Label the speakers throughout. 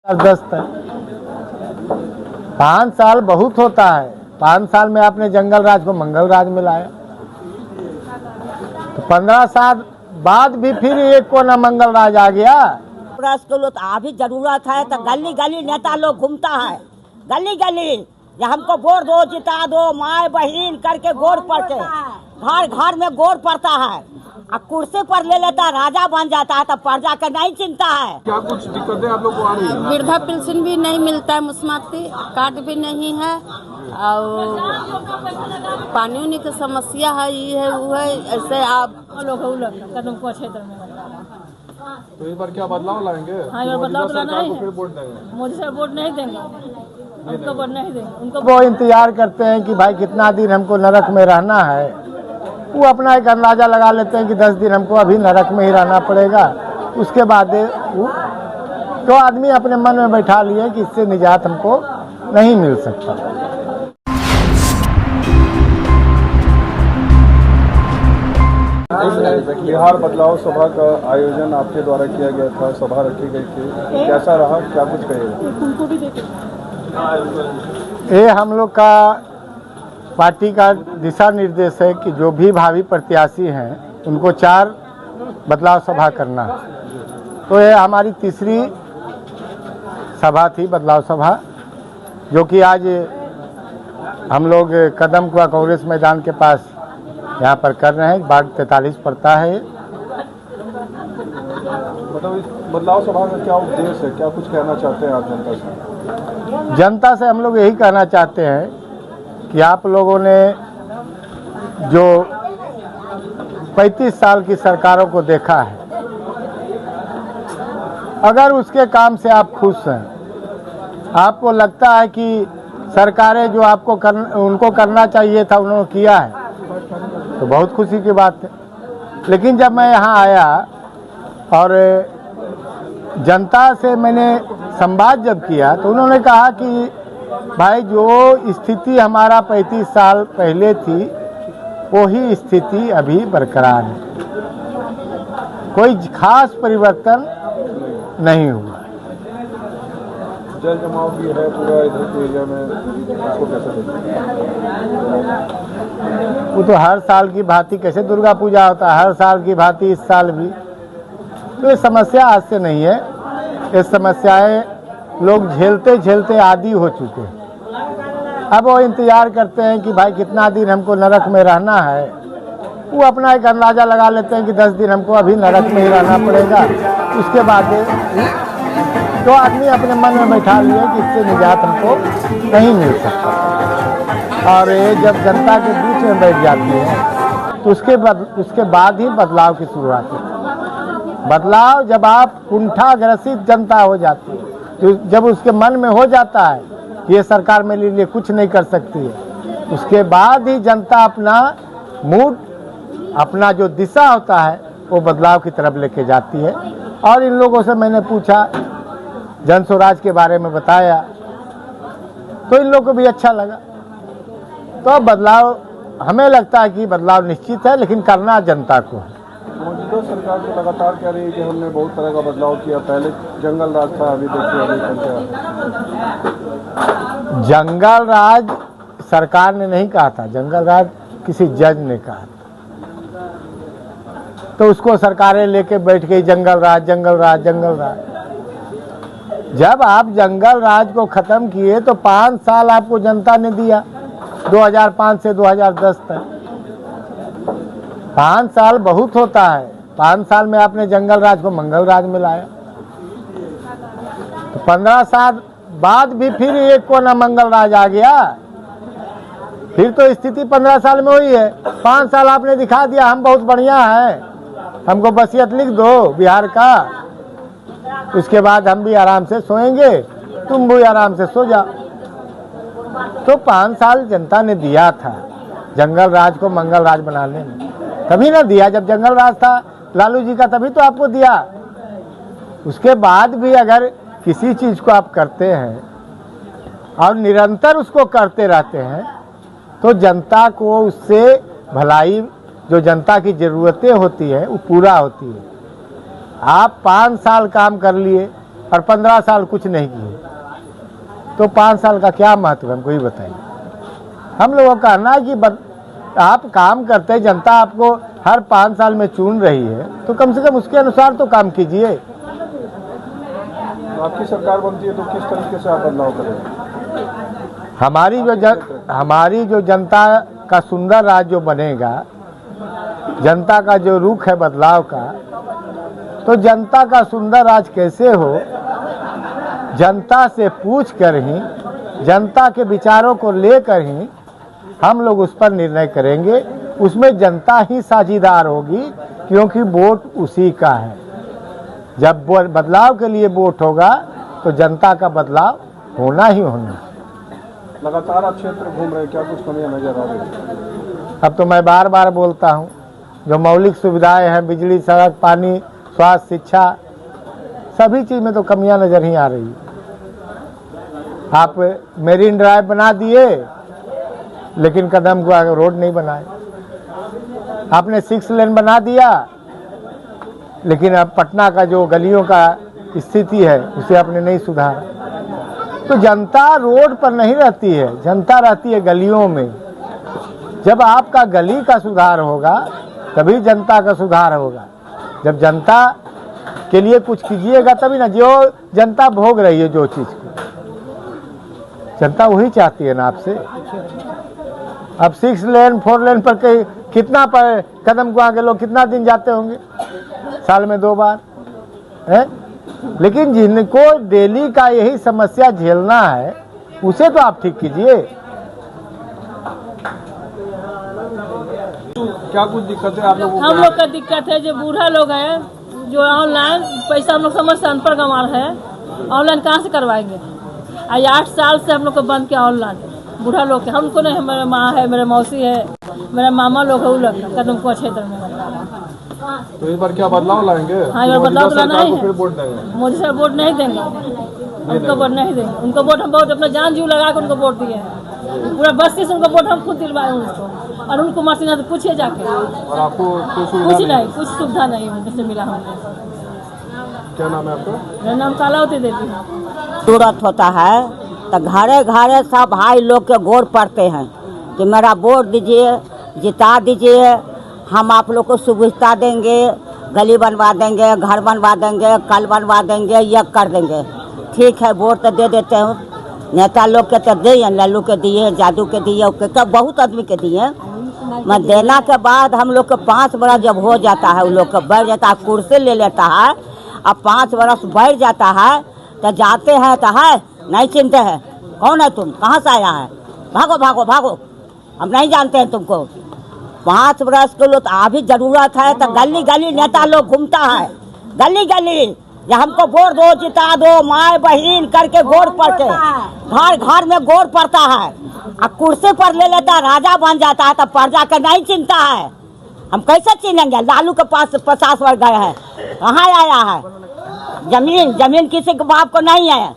Speaker 1: जबरदस्त है। 5 साल बहुत होता है। 5 साल में आपने जंगल राज को मंगल राज में लाया, तो 15 साल बाद भी फिर एक को ना मंगल राज आ गया।
Speaker 2: तो अभी जरूरत है तो गली गली नेता लोग घूमता है, गली गली ये हमको वोट दो, जिता दो, माए बहन करके गोड़ पड़ते, घर घर में गोड़ पड़ता है। अब कुर्सी पर ले लेता, राजा बन जाता है, तो प्रजा का नहीं चिंता है।
Speaker 3: क्या कुछ दिक्कतें आप लोग को आ रही है?
Speaker 4: वृद्धा पेंशन भी नहीं मिलता है, मुस्माती कार्ड भी नहीं है, और पानी उनी की समस्या है, ये है वो है। ऐसे आप
Speaker 5: कदम को क्षेत्र में
Speaker 3: तो इस बार क्या बदलाव लाएंगे?
Speaker 5: हाँ, ये बदलाव तो लाना है।
Speaker 3: फिर वोट देंगे?
Speaker 5: मोदी सर वोट नहीं देंगे, उनको वोट नहीं देंगे। उनको
Speaker 1: वो इंतजार करते हैं कि भाई कितना दिन हमको नरक में रहना है। वो अपना एक अंदाजा लगा लेते हैं कि 10 दिन हमको अभी नरक में ही रहना पड़ेगा। उसके बाद वो तो आदमी अपने मन में बैठा लिए कि इससे निजात हमको नहीं मिल सकता।
Speaker 3: बिहार बदलाव सभा का आयोजन आपके द्वारा किया गया था, सभा रखी गई थी, कैसा रहा, क्या कुछ कहिएगा?
Speaker 1: ये हम लोग का पार्टी का दिशा निर्देश है कि जो भी भावी प्रत्याशी हैं उनको 4 बदलाव सभा करना है। तो ये हमारी तीसरी सभा थी, बदलाव सभा, जो कि आज हम लोग कदम कुआ कांग्रेस मैदान के पास यहाँ पर कर रहे हैं। वार्ड 43 पड़ता है।
Speaker 3: मतलब इस बदलाव सभा का क्या उद्देश्य है, क्या कुछ कहना चाहते हैं आप जनता से?
Speaker 1: जनता से हम लोग यही कहना चाहते हैं कि आप लोगों ने जो 35 साल की सरकारों को देखा है, अगर उसके काम से आप खुश हैं, आपको लगता है कि सरकारें जो आपको उनको करना चाहिए था उन्होंने किया है, तो बहुत खुशी की बात है। लेकिन जब मैं यहाँ आया और जनता से मैंने संवाद जब किया, तो उन्होंने कहा कि भाई जो स्थिति हमारा 35 साल पहले थी वही स्थिति अभी बरकरार है, कोई खास परिवर्तन नहीं हुआ।
Speaker 3: जल जमाव भी है पूरा इधर के एरिया में, उसको कैसे देखते हैं?
Speaker 1: वो तो हर साल की भांति, कैसे दुर्गा पूजा होता है हर साल की भांति इस साल भी, तो ये समस्या आज से नहीं है। ये समस्याएं लोग झेलते झेलते आदी हो चुके हैं। अब वो इंतजार करते हैं कि भाई कितना दिन हमको नरक में रहना है। वो अपना एक अंदाजा लगा लेते हैं कि 10 दिन हमको अभी नरक में ही रहना पड़ेगा। उसके बाद तो आदमी अपने मन में बैठा लिए कि इससे निजात हमको नहीं मिल सकता। और ये जब जनता के बीच में बैठ जाती है तो उसके बाद ही बदलाव की शुरुआत है। बदलाव जब आप कुंठाग्रसित जनता हो जाती है, तो जब उसके मन में हो जाता है कि ये सरकार मेरे लिए कुछ नहीं कर सकती है, उसके बाद ही जनता अपना मूड, अपना जो दिशा होता है वो बदलाव की तरफ लेके जाती है। और इन लोगों से मैंने पूछा, जन स्वराज के बारे में बताया, तो इन लोगों को भी अच्छा लगा। तो बदलाव, हमें लगता है कि बदलाव निश्चित है, लेकिन करना जनता को है।
Speaker 3: मौजूदा सरकार तो लगातार कह रही है कि हमने बहुत तरह का बदलाव किया, पहले जंगल राज था, अभी देखिए अभी क्या।
Speaker 1: जंगल राज सरकार ने नहीं कहा था, जंगल राज किसी जज ने कहा था। तो उसको सरकारें लेके बैठ गई, जंगल राज जंगल राज जंगल राज। जब आप जंगल राज को खत्म किए तो 5 साल आपको जनता ने दिया, 2005 से 2010 तक। 5 साल बहुत होता है। 5 साल में आपने जंगल राज को मंगल राज में लाया, तो 15 साल बाद भी फिर एक को ना मंगल राज आ गया। फिर तो स्थिति 15 साल में हुई है। 5 साल आपने दिखा दिया हम बहुत बढ़िया है, हमको वसीयत लिख दो बिहार का, उसके बाद हम भी आराम से सोएंगे, तुम भी आराम से सो जाओ। तो 5 साल जनता ने दिया था जंगल राज को मंगल राज बनाने में, तभी ना दिया जब जंगल राज था लालू जी का, तभी तो आपको दिया। उसके बाद भी अगर किसी चीज को आप करते हैं और निरंतर उसको करते रहते हैं, तो जनता को उससे भलाई, जो जनता की जरूरतें होती है वो पूरा होती है। आप 5 साल काम कर लिए, और 15 साल कुछ नहीं किए, तो 5 साल का क्या महत्व है, हमको ये बताइए। हम लोगों का कहना है कि आप काम करते हैं, जनता आपको हर 5 साल में चुन रही है, तो कम से कम उसके अनुसार तो काम कीजिए।
Speaker 3: आपकी सरकार बनती है तो किस तरीके से आप बदलाव करेंगे?
Speaker 1: हमारी जो जनता का सुंदर राज्य जो बनेगा, जनता का जो रुख है बदलाव का, तो जनता का सुंदर राज कैसे हो, जनता से पूछ कर ही, जनता के विचारों को लेकर ही हम लोग उस पर निर्णय करेंगे। उसमें जनता ही साझीदार होगी, क्योंकि वोट उसी का है। जब बदलाव के लिए वोट होगा तो जनता का बदलाव होना ही होना।
Speaker 3: लगातार आप क्षेत्र घूम रहे हैं, क्या कुछ कमियां नजर आ रही है?
Speaker 1: अब तो मैं बार बार बोलता हूँ, जो मौलिक सुविधाएं हैं, बिजली, सड़क, पानी, स्वास्थ्य, शिक्षा, सभी चीज़ में तो कमियां नजर ही आ रही है। आप मेरीन ड्राइव बना दिए, लेकिन कदम को आगे रोड नहीं बनाए। आपने 6 लेन बना दिया, लेकिन अब पटना का जो गलियों का स्थिति है उसे आपने नहीं सुधारा। तो जनता रोड पर नहीं रहती है, जनता रहती है गलियों में। जब आपका गली का सुधार होगा तभी जनता का सुधार होगा। जब जनता के लिए कुछ कीजिएगा तभी ना। जो जनता भोग रही है जो चीज़ को, जनता वही चाहती है ना आपसे। अब 6 लेन 4 लेन पर कितना पर कदम को आगे लोग कितना दिन जाते होंगे, साल में 2 बार है। लेकिन जिनको डेली का यही समस्या झेलना है उसे तो आप ठीक कीजिए।
Speaker 3: क्या कुछ दिक्कत है आप लोगों को?
Speaker 5: हम लोग का दिक्कत है, जो बूढ़ा लोग हैं, जो ऑनलाइन पैसा हम लोग समझ से अनपढ़ कमाल है, ऑनलाइन कहाँ से करवाएंगे। आज 8 साल से हम लोग को बंद किया ऑनलाइन। बूढ़ा लोग के हमको नहीं, हमारे माँ है, मेरे मौसी है, मेरे मामा लोग है, वो लोग कदम कुआं क्षेत्र में।
Speaker 3: तो इस बार क्या बदलाव लाएंगे?
Speaker 5: हाँ, ये बदलाव तो लाना ही
Speaker 3: फिर
Speaker 5: है।
Speaker 3: वोट देंगे?
Speaker 5: मोदी साहब वोट नहीं देंगे, उनको वोट नहीं देंगे। उनको वोट हम बहुत अपना जान जीव लगा कर उनको वोट दिए हैं। पूरा बस्ती से उनको वोट हम खुद दिलवाए उसको। अरुण कुमार सिन्हा से पूछिए जाके।
Speaker 3: और आपको कोई सुविधा
Speaker 5: कुछ नहीं, कुछ सुविधा नहीं उनसे मिला हमको।
Speaker 3: क्या नाम है आपका?
Speaker 5: मेरा नाम कालावती देवी है।
Speaker 2: जरूरत होता है तो घरे घरे सब भाई लोग के गोर पड़ते हैं कि मेरा वोट दीजिए, जिता दीजिए, हम आप लोग को सुविधा देंगे, गली बनवा देंगे, घर बनवा देंगे, कल बनवा देंगे, ये कर देंगे। ठीक है, वोट तो दे देते हैं। नेता लोग के तो दिए, लल्लू के दिए, जादू के दिए, तो बहुत आदमी के दिए। मैं देना के बाद हम लोग को 5 बरस जब हो जाता है, उन लोग को बढ़ जाता है, कुर्सी ले लेता है। अब 5 बरस बढ़ जाता है तो जाते हैं तो है नहीं चिंते हैं, कौन है तुम, कहाँ से आया है, भागो भागो भागो, हम नहीं जानते हैं तुमको। 5 बरस के लोग अभी जरूरत है तो गली गली नेता लोग घूमता है, गली गली या हमको वोट दो, जिता दो, माए बहन करके गोर पड़ते, घर घर में गोर पड़ता है। अब कुर्सी पर ले लेता, राजा बन जाता है, तो प्रजा का नहीं चिंता है। हम कैसे चिनेंगे? लालू के पास 50 वर्ष गए हैं, कहाँ आया है? जमीन किसी के बाप को नहीं है।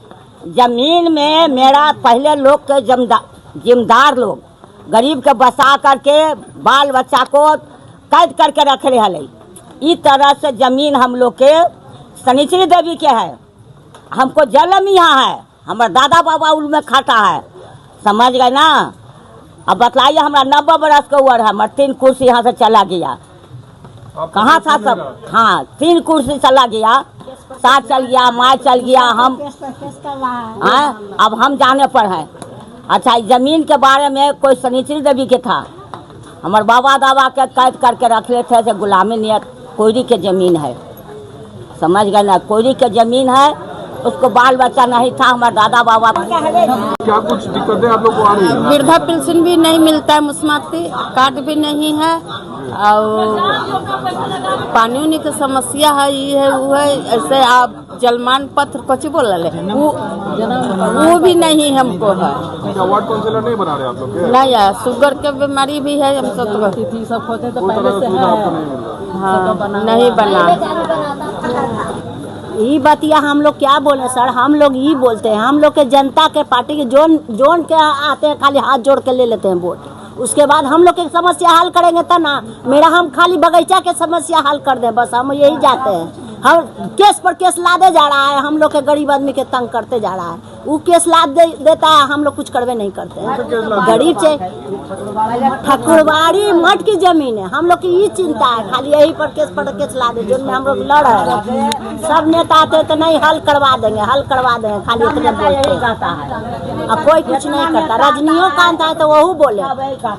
Speaker 2: जमीन में मेरा पहले लोग के जिम्मेदार लोग गरीब के बसा करके बाल बच्चा को कैद करके रख रहे हैं। इस तरह से जमीन हम लोग के शनिचरी देवी के है, हमको जन्म यहाँ है, हमारा दादा बाबा उनमें खाता है, समझ गए ना। अब बतलाइए, हमारा 90 बरस का उम्र है, हमारा 3 कुर्सी यहाँ से चला गया। कहाँ था सब? हाँ, 3 कुर्सी चला गया, साथ चल गया, माँ चल गया, हम अब हम जाने पर हैं। अच्छा, जमीन के बारे में कोई शनिचरी देवी के था, हमारे बाबा दादा के कैद करके रख लेते थे, गुलामी नियत कोयरी के जमीन है, समझ गए ना। कोयरी के जमीन है, उसको बाल बच्चा नहीं था, हमारे दादा बाबा।
Speaker 3: क्या कुछ दिक्कतें आप लोग को आ रही है?
Speaker 4: वृद्धा पेंशन भी नहीं मिलता है, मुस्माती कार्ड भी नहीं है, और पानी उनी की समस्या है, ये है वो है। ऐसे आप जलमान पत्र कुछ बोल रहे, वो भी नहीं हमको है।
Speaker 3: क्या वार्ड काउंसिलर नहीं बना रहे आप लोग के?
Speaker 4: नहीं है, शुगर के बीमारी भी है, हम सब
Speaker 3: कोई तरह का सुविधा आपको नहीं मिल रहा?
Speaker 4: हाँ, नहीं बना।
Speaker 6: ये बतिया हम लोग क्या बोले सर, हम लोग ये बोलते हैं, हम लोग के जनता के पार्टी के जोन के आते हैं, खाली हाथ जोड़ के ले लेते हैं वोट। उसके बाद हम लोग की समस्या हल करेंगे तब ना। मेरा हम खाली बगीचा के समस्या हल कर दें, बस हम यही जाते हैं। हम केस पर केस लादे जा रहा है, हम लोग के गरीब आदमी के तंग करते जा रहा है। वो केस लाद देता है, हम लोग कुछ करवे नहीं करते हैं। गरीब से ठाकुरबाड़ी मठ की जमीन है, हम लोग की ये चिंता है, खाली यही पर केस लादे जो में हम लोग लड़ रहे हैं। सब नेता आते तो नहीं हल करवा देंगे, खाली इतने बोलते हैं। अब कोई कुछ नहीं करता। रजनीकांत है तो वही बोले